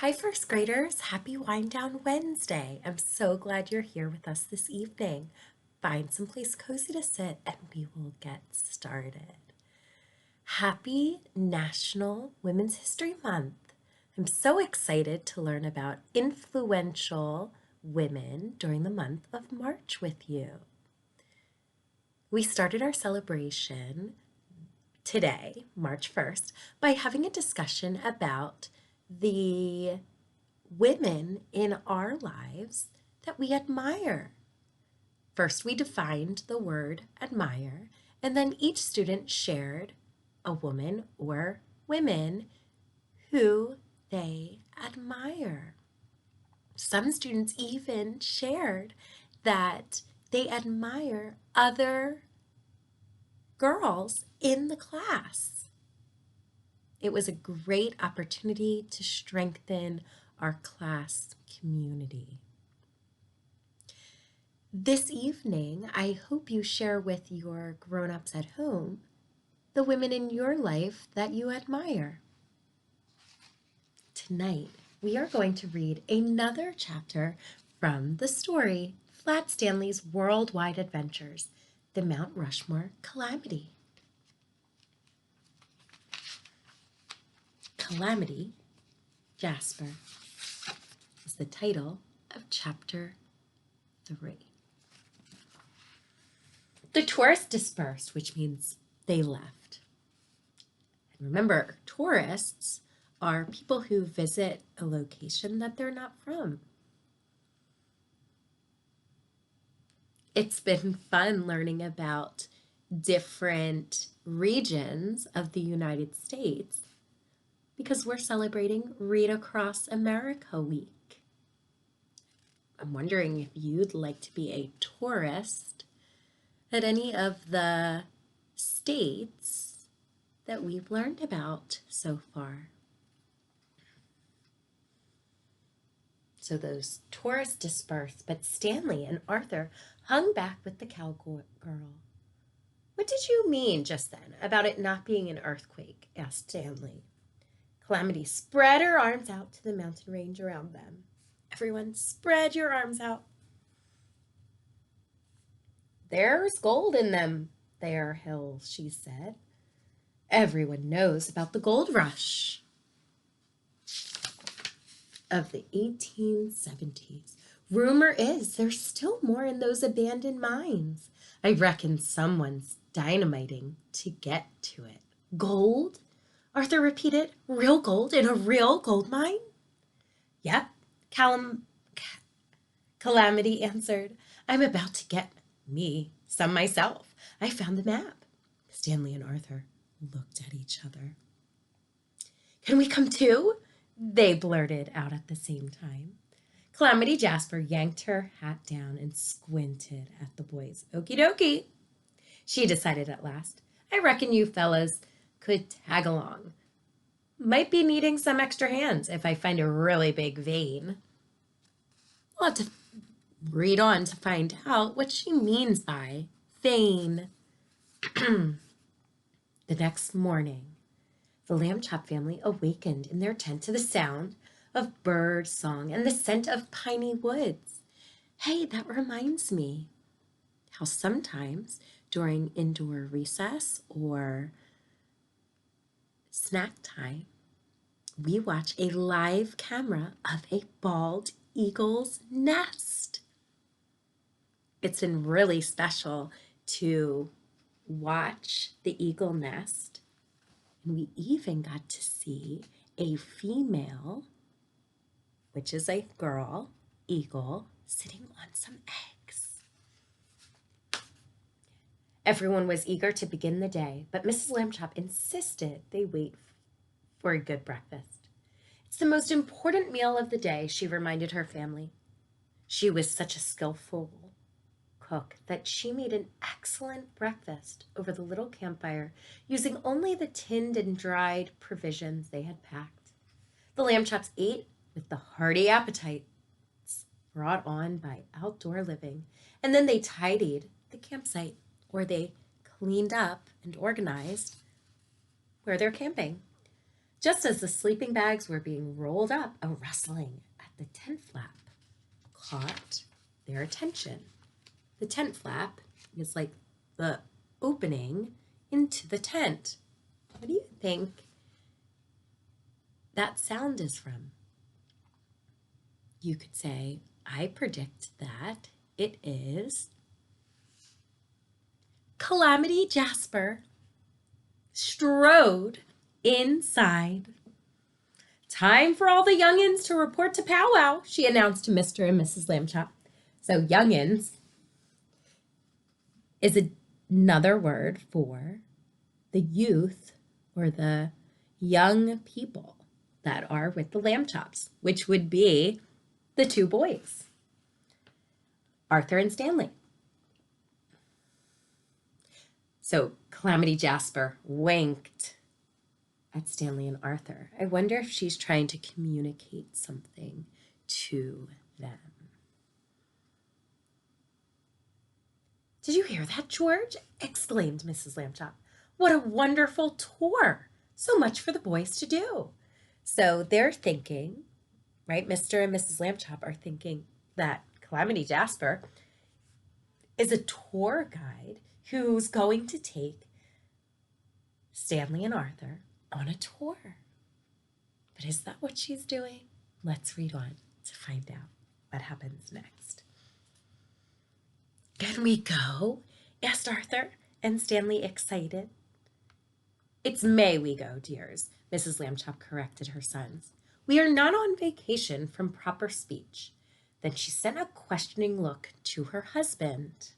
Hi, first graders. Happy Wind Down Wednesday. I'm so glad you're here with us this evening. Find some place cozy to sit and we will get started. Happy National Women's History Month. I'm so excited to learn about influential women during the month of March with you. We started our celebration today, March 1st, by having a discussion about the women in our lives that we admire. First, we defined the word admire, and then each student shared a woman or women who they admire. Some students even shared that they admire other girls in the class. It was a great opportunity to strengthen our class community. This evening, I hope you share with your grown-ups at home the women in your life that you admire. Tonight, we are going to read another chapter from the story, Flat Stanley's Worldwide Adventures, the Mount Rushmore Calamity. Calamity, Jasper, is the title of chapter 3. The tourists dispersed, which means they left. And remember, tourists are people who visit a location that they're not from. It's been fun learning about different regions of the United States because we're celebrating Read Across America Week. I'm wondering if you'd like to be a tourist at any of the states that we've learned about so far. So those tourists dispersed, but Stanley and Arthur hung back with the cowgirl. What did you mean just then about it not being an earthquake? Asked Stanley. Calamity spread her arms out to the mountain range around them. Everyone, spread your arms out. There's gold in them there hills, she said. Everyone knows about the gold rush of the 1870s. Rumor is there's still more in those abandoned mines. I reckon someone's dynamiting to get to it. Gold? Arthur repeated. Real gold in a real gold mine? Yep, Calamity answered. I'm about to get me some myself. I found the map. Stanley and Arthur looked at each other. Can we come too? They blurted out at the same time. Calamity Jasper yanked her hat down and squinted at the boys. Okie dokie, she decided at last. I reckon you fellas could tag along. Might be needing some extra hands if I find a really big vein. We'll have to read on to find out what she means by vein. The next morning, the lamb chop family awakened in their tent to the sound of bird song and the scent of piney woods. Hey, that reminds me how sometimes during indoor recess or snack time, we watch a live camera of a bald eagle's nest. It's been really special to watch the eagle nest. And we even got to see a female, which is a girl, eagle, sitting on some eggs. Everyone was eager to begin the day, but Mrs. Lambchop insisted they wait for a good breakfast. It's the most important meal of the day, she reminded her family. She was such a skillful cook that she made an excellent breakfast over the little campfire using only the tinned and dried provisions they had packed. The lamb chops ate with the hearty appetites brought on by outdoor living, and then they tidied the campsite, or they cleaned up and organized where they're camping. Just as the sleeping bags were being rolled up, a rustling at the tent flap caught their attention. The tent flap is like the opening into the tent. What do you think that sound is from? You could say, I predict that it is Calamity Jasper strode inside. Time for all the youngins to report to powwow, she announced to Mr. and Mrs. Lambchop. So youngins is another word for the youth or the young people that are with the Lambchops, which would be the two boys, Arthur and Stanley. So Calamity Jasper winked at Stanley and Arthur. I wonder if she's trying to communicate something to them. Did you hear that, George? Exclaimed Mrs. Lambchop. What a wonderful tour. So much for the boys to do. So they're thinking, right? Mr. and Mrs. Lambchop are thinking that Calamity Jasper is a tour guide who's going to take Stanley and Arthur on a tour. But is that what she's doing? Let's read on to find out what happens next. Can we go? Asked Arthur and Stanley, excited. It's may we go, dears, Mrs. Lambchop corrected her sons. We are not on vacation from proper speech. Then she sent a questioning look to her husband.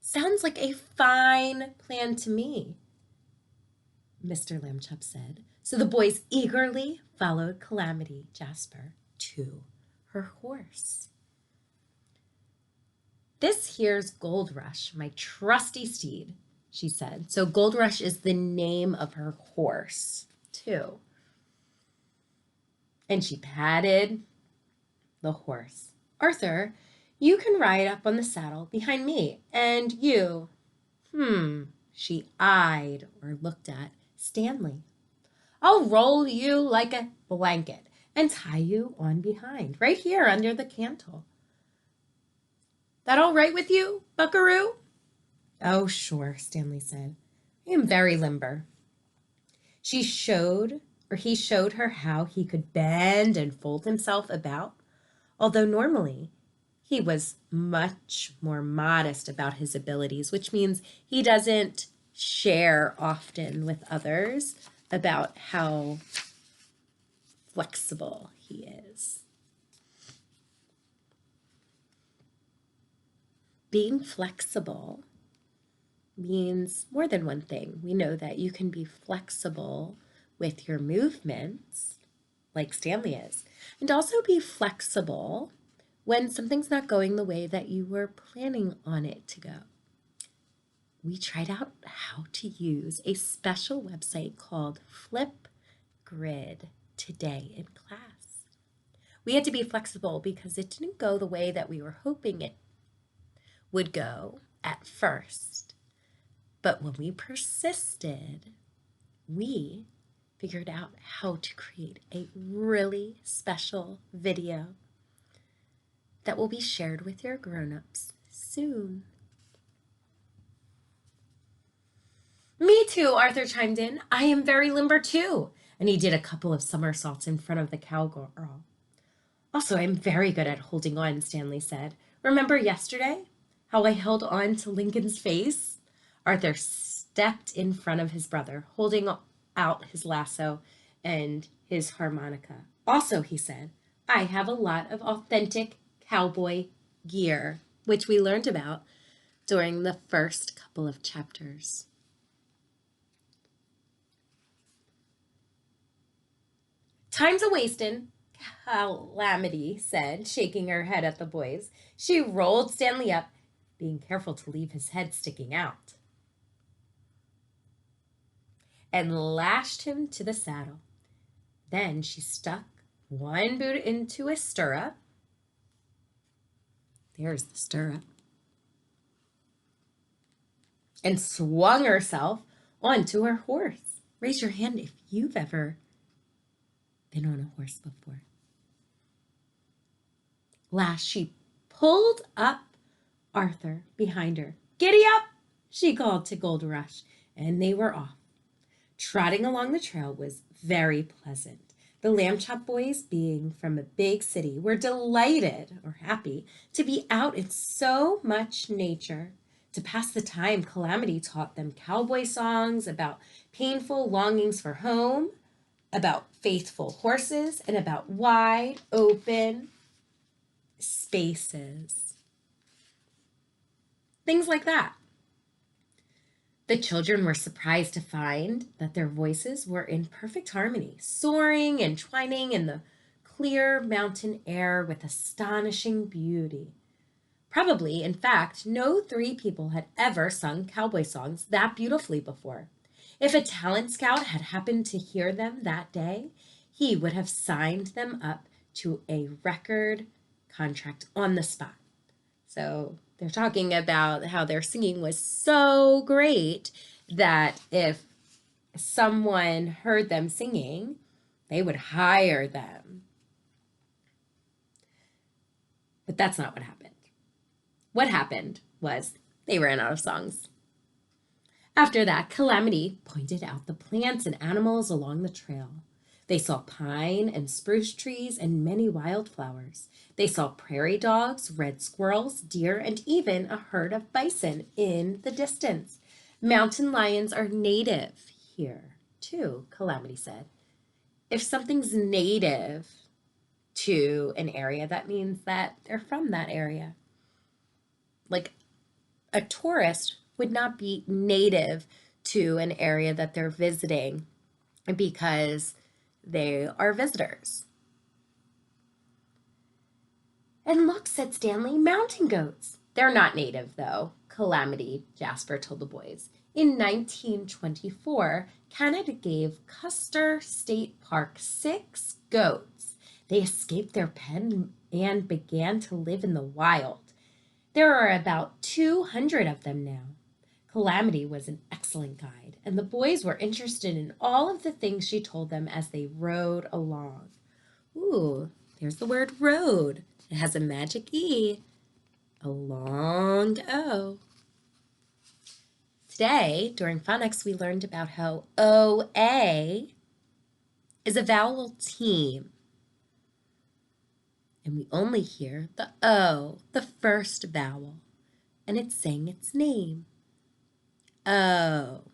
Sounds like a fine plan to me, Mr. Lambchop said. So the boys eagerly followed Calamity Jasper to her horse. This here's Gold Rush, my trusty steed, she said. So Gold Rush is the name of her horse, too. And she patted the horse. Arthur, you can ride up on the saddle behind me, and you, she eyed or looked at Stanley. I'll roll you like a blanket and tie you on behind, right here under the cantle. That all right with you, buckaroo? Oh, sure, Stanley said. I am very limber. He showed her how he could bend and fold himself about, although normally he was much more modest about his abilities, which means he doesn't share often with others about how flexible he is. Being flexible means more than one thing. We know that you can be flexible with your movements, like Stanley is, and also be flexible when something's not going the way that you were planning on it to go. We tried out how to use a special website called Flipgrid today in class. We had to be flexible because it didn't go the way that we were hoping it would go at first. But when we persisted, we figured out how to create a really special video that will be shared with your grown-ups soon. Me too, Arthur chimed in. I am very limber too. And he did a couple of somersaults in front of the cowgirl. Also, I'm very good at holding on, Stanley said. Remember yesterday how I held on to Lincoln's face? Arthur stepped in front of his brother, holding out his lasso and his harmonica. Also, he said, I have a lot of authentic cowboy gear, which we learned about during the first couple of chapters. Time's a-wastin', Calamity said, shaking her head at the boys. She rolled Stanley up, being careful to leave his head sticking out, and lashed him to the saddle. Then she stuck one boot into a stirrup. There's the stirrup. And swung herself onto her horse. Raise your hand if you've ever been on a horse before. Last, she pulled up Arthur behind her. "Giddy up," she called to Gold Rush, and they were off. Trotting along the trail was very pleasant. The Lamb Chop boys, being from a big city, were delighted or happy to be out in so much nature. To pass the time, Calamity taught them cowboy songs about painful longings for home, about faithful horses, and about wide open spaces. Things like that. The children were surprised to find that their voices were in perfect harmony, soaring and twining in the clear mountain air with astonishing beauty. Probably, in fact, no three people had ever sung cowboy songs that beautifully before. If a talent scout had happened to hear them that day, he would have signed them up to a record contract on the spot. So they're talking about how their singing was so great that if someone heard them singing, they would hire them. But that's not what happened. What happened was they ran out of songs. After that, Calamity pointed out the plants and animals along the trail. They saw pine and spruce trees and many wildflowers. They saw prairie dogs, red squirrels, deer, and even a herd of bison in the distance. Mountain lions are native here, too, Calamity said. If something's native to an area, that means that they're from that area. Like a tourist would not be native to an area that they're visiting because they are visitors. "And look," said Stanley, "mountain goats." "They're not native, though," Calamity Jasper told the boys. In 1924, Canada gave Custer State Park 6 goats. They escaped their pen and began to live in the wild. There are about 200 of them now. Calamity was an excellent guide, and the boys were interested in all of the things she told them as they rode along. Ooh, there's the word road. It has a magic E, a long O. Today, during phonics, we learned about how OA is a vowel team. And we only hear the O, the first vowel, and it's saying its name. O.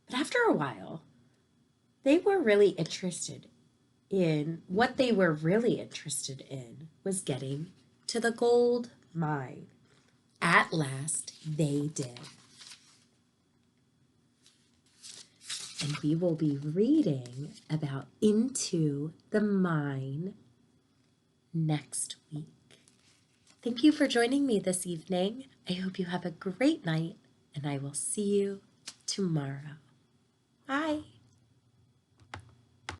But after a while, they were really interested in what they were really interested in was getting to the gold mine. At last, they did. And we will be reading about Into the Mine next week. Thank you for joining me this evening. I hope you have a great night, and I will see you tomorrow. Bye.